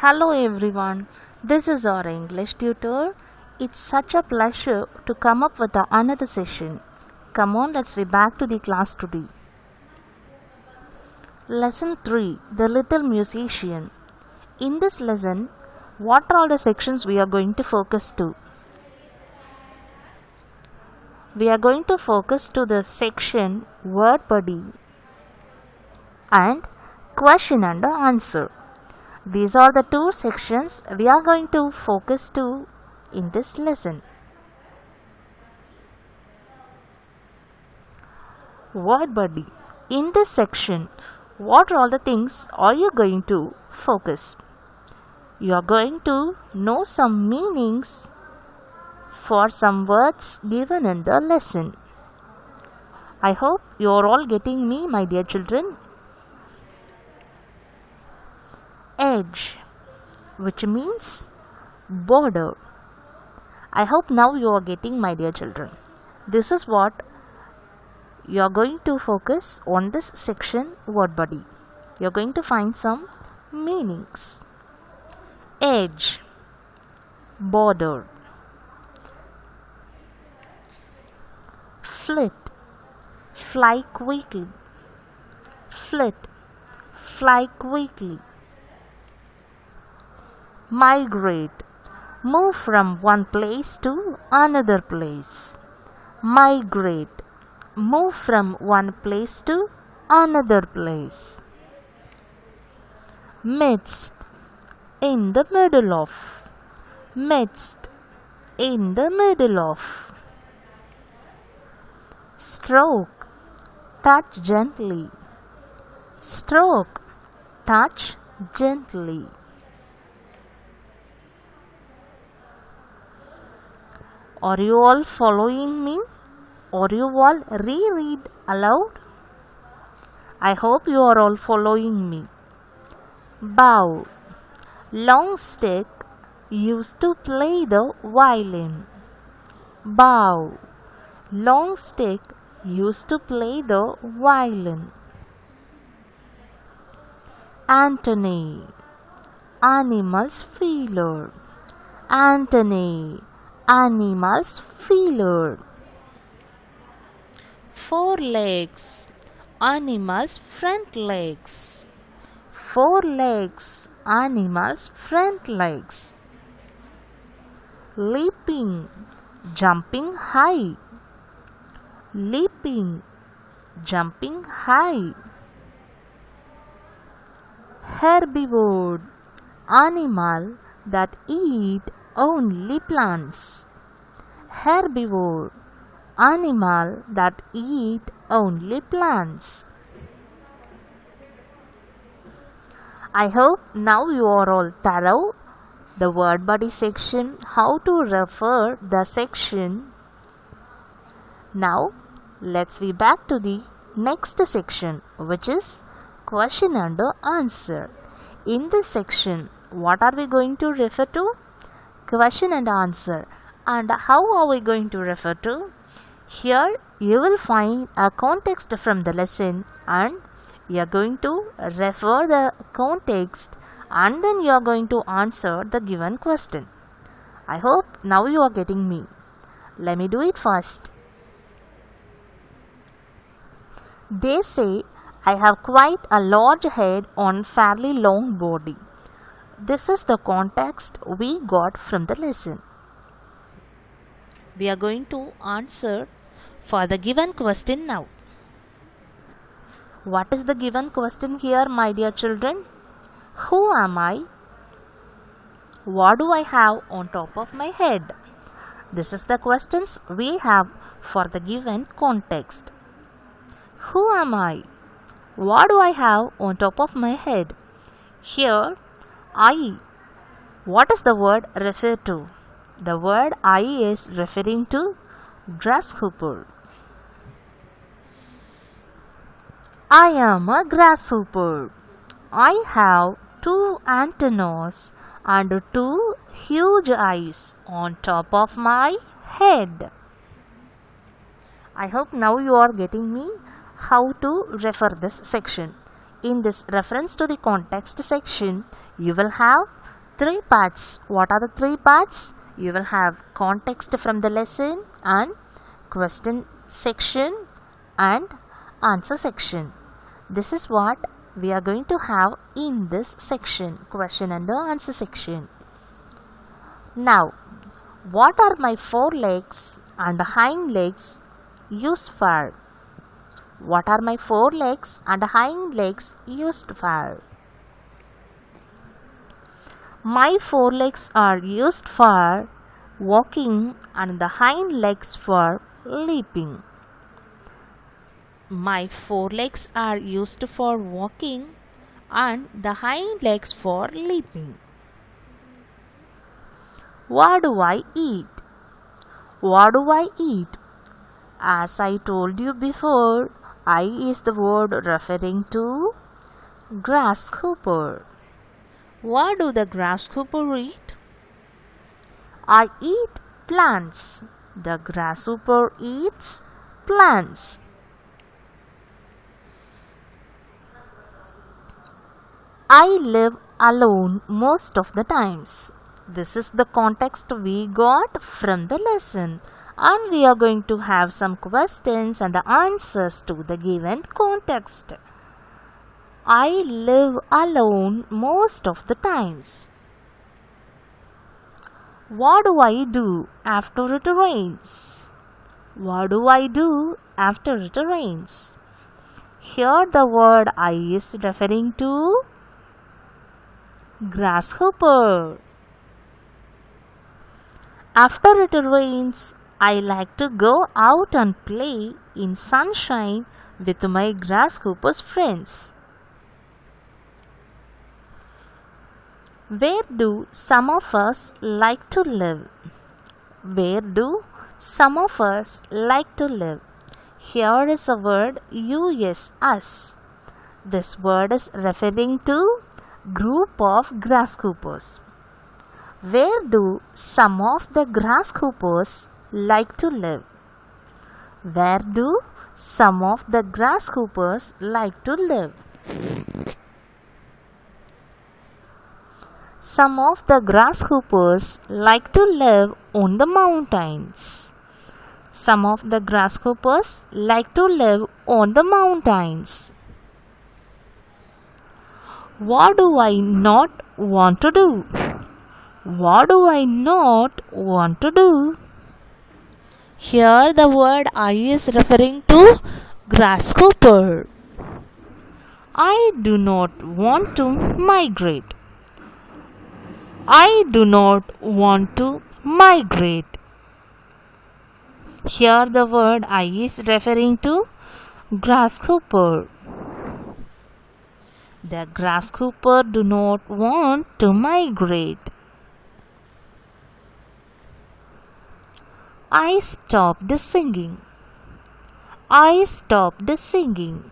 Hello everyone, this is our English tutor. It's such a pleasure to come up with another session. Come on, let's be back to the class today. Lesson 3, The Little Musician. In this lesson, what are all the sections we are going to focus to? We are going to focus to the section Word Buddy and Question and Answer. These are the two sections we are going to focus to in this lesson. Word Buddy. In this section, what are all the things are you going to focus? You are going to know some meanings for some words given in the lesson. I hope you are all getting me, my dear children. Edge, which means border. I hope now you are getting, my dear children. This is what you are going to focus on this section, Word Buddy. You are going to find some meanings. Edge, border. Flit, fly quickly. Flit, fly quickly. Migrate, move from one place to another place. Migrate, move from one place to another place. Midst, in the middle of. Midst, in the middle of. Stroke, touch gently. Stroke, touch gently. Are you all following me? Or you all reread aloud? I hope you are all following me. Bow, long stick used to play the violin. Bow, long stick used to play the violin. Antony, animal's feeler. Antony, animal's feeler. Four legs, animal's front legs. Four legs, animal's front legs. Leaping, jumping high. Leaping, jumping high. Herbivore, animal that eat only plants. Herbivore, animal that eat only plants. I hope now you are all thorough. The Word Buddy section, how to refer the section. Now let's be back to the next section, which is Question and Answer. In this section, what are we going to refer to? Question and answer. And how are we going to refer to? Here you will find a context from the lesson and you are going to refer the context and then you are going to answer the given question. I hope now you are getting me. Let me do it first. They say I have quite a large head on fairly long body. This is the context we got from the lesson. We are going to answer for the given question now. What is the given question here, my dear children? Who am I? What do I have on top of my head? This is the questions we have for the given context. Who am I? What do I have on top of my head? Here, I. What is the word refer to? The word I is referring to grasshopper. I am a grasshopper. I have two antennas and two huge eyes on top of my head. I hope now you are getting me how to refer this section. in this reference to the context section, you will have three parts. What are the three parts? You will have context from the lesson and question section and answer section. This is what we are going to have in this section, question and answer section. Now, what are my forelegs and hind legs used for? What are my forelegs and hind legs used for? My forelegs are used for walking and the hind legs for leaping. My forelegs are used for walking and the hind legs for leaping. What do I eat? What do I eat? As I told you before, I is the word referring to grasshopper. What do the grasshopper eat? I eat plants. The grasshopper eats plants. I live alone most of the times. This is the context we got from the lesson, and we are going to have some questions and the answers to the given context. I live alone most of the times. What do I do after it rains? What do I do after it rains? Here the word I is referring to grasshopper. After it rains, I like to go out and play in sunshine with my grasshopper's friends. Where do some of us like to live? Where do some of us like to live? Here is a word us. This word is referring to group of grasshoppers. Where do some of the grasshoppers like to live? Where do some of the grasshoppers like to live? Some of the grasshoppers like to live on the mountains. Some of the grasshoppers like to live on the mountains. What do I not want to do? What do I not want to do? Here the word I is referring to grasshopper. I do not want to migrate. I do not want to migrate. Here the word I is referring to grasshopper. The grasshopper do not want to migrate. I stopped singing. I stopped singing.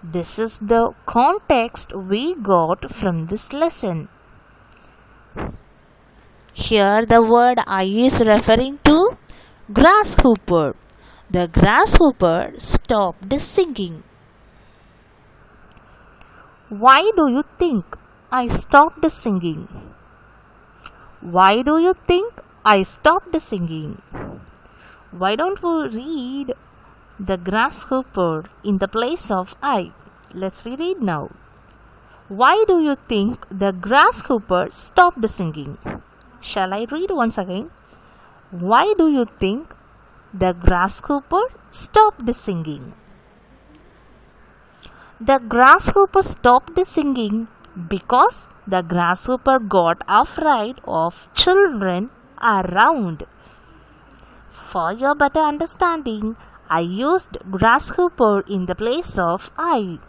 This is the context we got from this lesson. Here the word I is referring to grasshopper. The grasshopper stopped singing. Why do you think I stopped singing? Why do you think I stopped singing? Why don't we read the grasshopper in the place of I? Let's read now. Why do you think the grasshopper stopped singing? Shall I read once again? Why do you think the grasshopper stopped singing? The grasshopper stopped singing because the grasshopper got afraid of children around. For your better understanding, I used grasshopper in the place of I.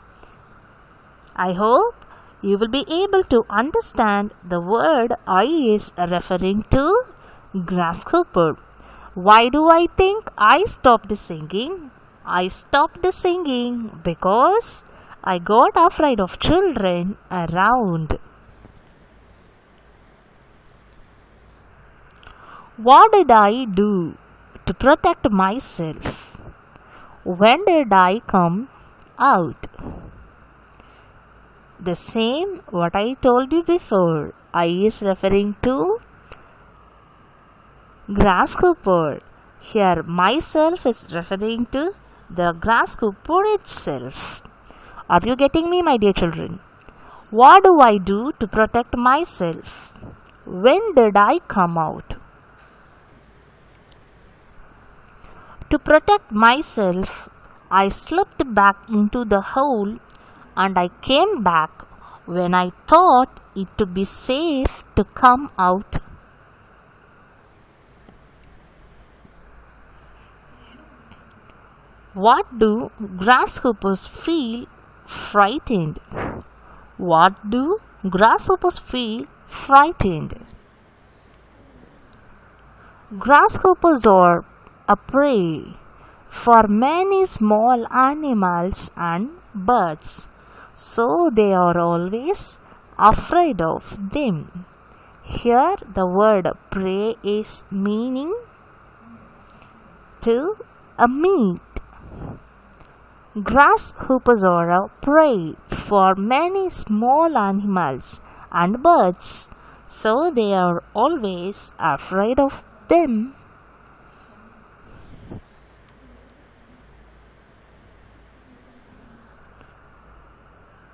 I hope you will be able to understand the word I is referring to grasshopper. Why do I think I stopped singing? I stopped singing because I got afraid of children around. What did I do to protect myself? When did I come out? The same what I told you before. I is referring to grasshopper. Here myself is referring to the grasshopper itself. Are you getting me, my dear children? What do I do to protect myself? When did I come out? To protect myself, I slipped back into the hole and I came back when I thought it to be safe to come out. What do grasshoppers feel frightened? What do grasshoppers feel frightened? Grasshoppers are a prey for many small animals and birds, so they are always afraid of them. Here the word prey is meaning to a meat. Grasshoppers are a prey for many small animals and birds, so they are always afraid of them.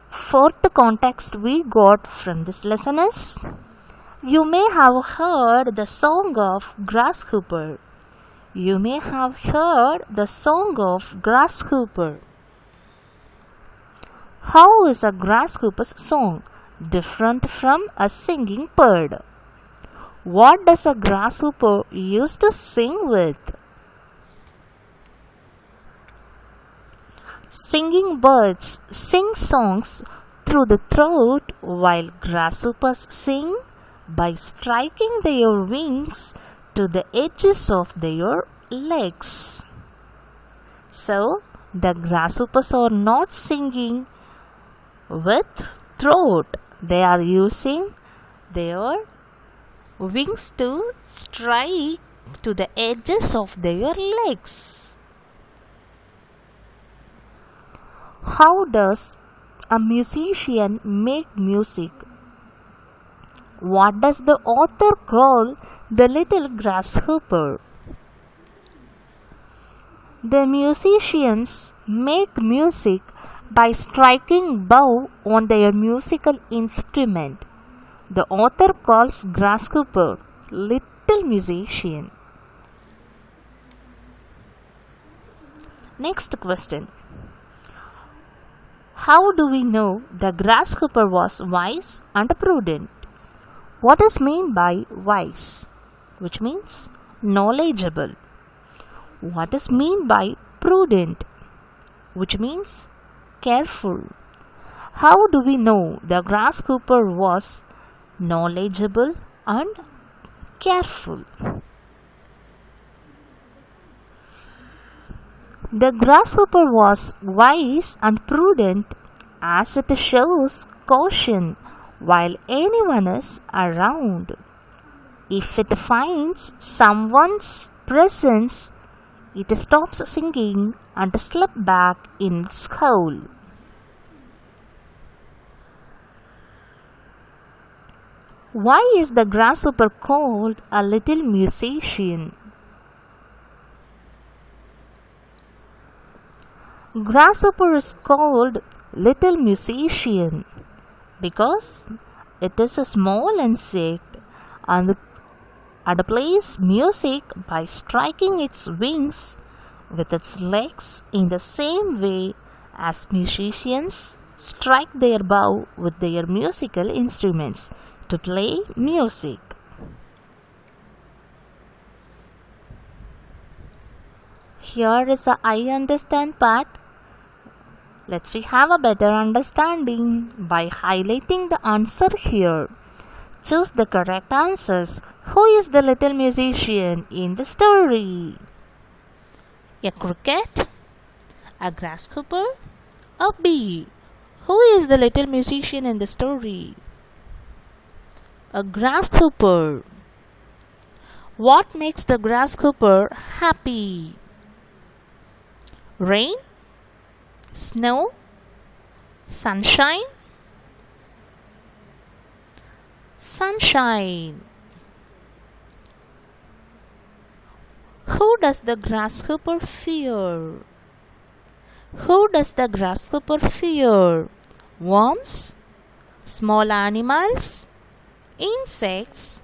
Fourth context we got from this lesson is, you may have heard the song of grasshopper. You may have heard the song of grasshopper. How is a grasshopper's song different from a singing bird? What does a grasshopper use to sing with? Singing birds sing songs through the throat, while grasshoppers sing by striking their wings to the edges of their legs. So, the grasshoppers are not singing with throat. They are using their wings to strike to the edges of their legs. How does a musician make music? What does the author call the little grasshopper? The musicians make music by striking bow on their musical instrument. The author calls grasshopper little musician. Next question. How do we know the grasshopper was wise and prudent? What is meant by wise, which means knowledgeable? What is meant by prudent, which means careful? How do we know the grasshopper was knowledgeable and careful? The grasshopper was wise and prudent as it shows caution while anyone is around. If it finds someone's presence, it stops singing and slips back in its hole. Why is the grasshopper called a little musician? Grasshopper is called little musician because it is a small insect and plays music by striking its wings with its legs in the same way as musicians strike their bow with their musical instruments to play music. Here is a I understand part. Let's have a better understanding by highlighting the answer here. Choose the correct answers. Who is the little musician in the story? A cricket? A grasshopper? A bee? Who is the little musician in the story? A grasshopper. What makes the grasshopper happy? Rain? Snow? Sunshine? Sunshine. Who does the grasshopper fear? Who does the grasshopper fear? Worms? Small animals? Insects?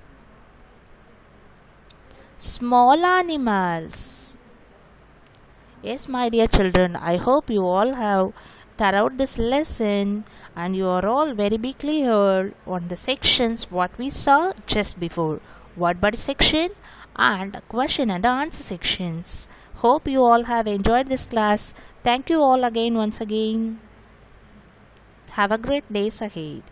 Small animals. Yes, my dear children, I hope you all have thorough this lesson and you are all very be clear on the sections what we saw just before. Word body section and question and answer sections. Hope you all have enjoyed this class. Thank you all again once again. Have a great day ahead.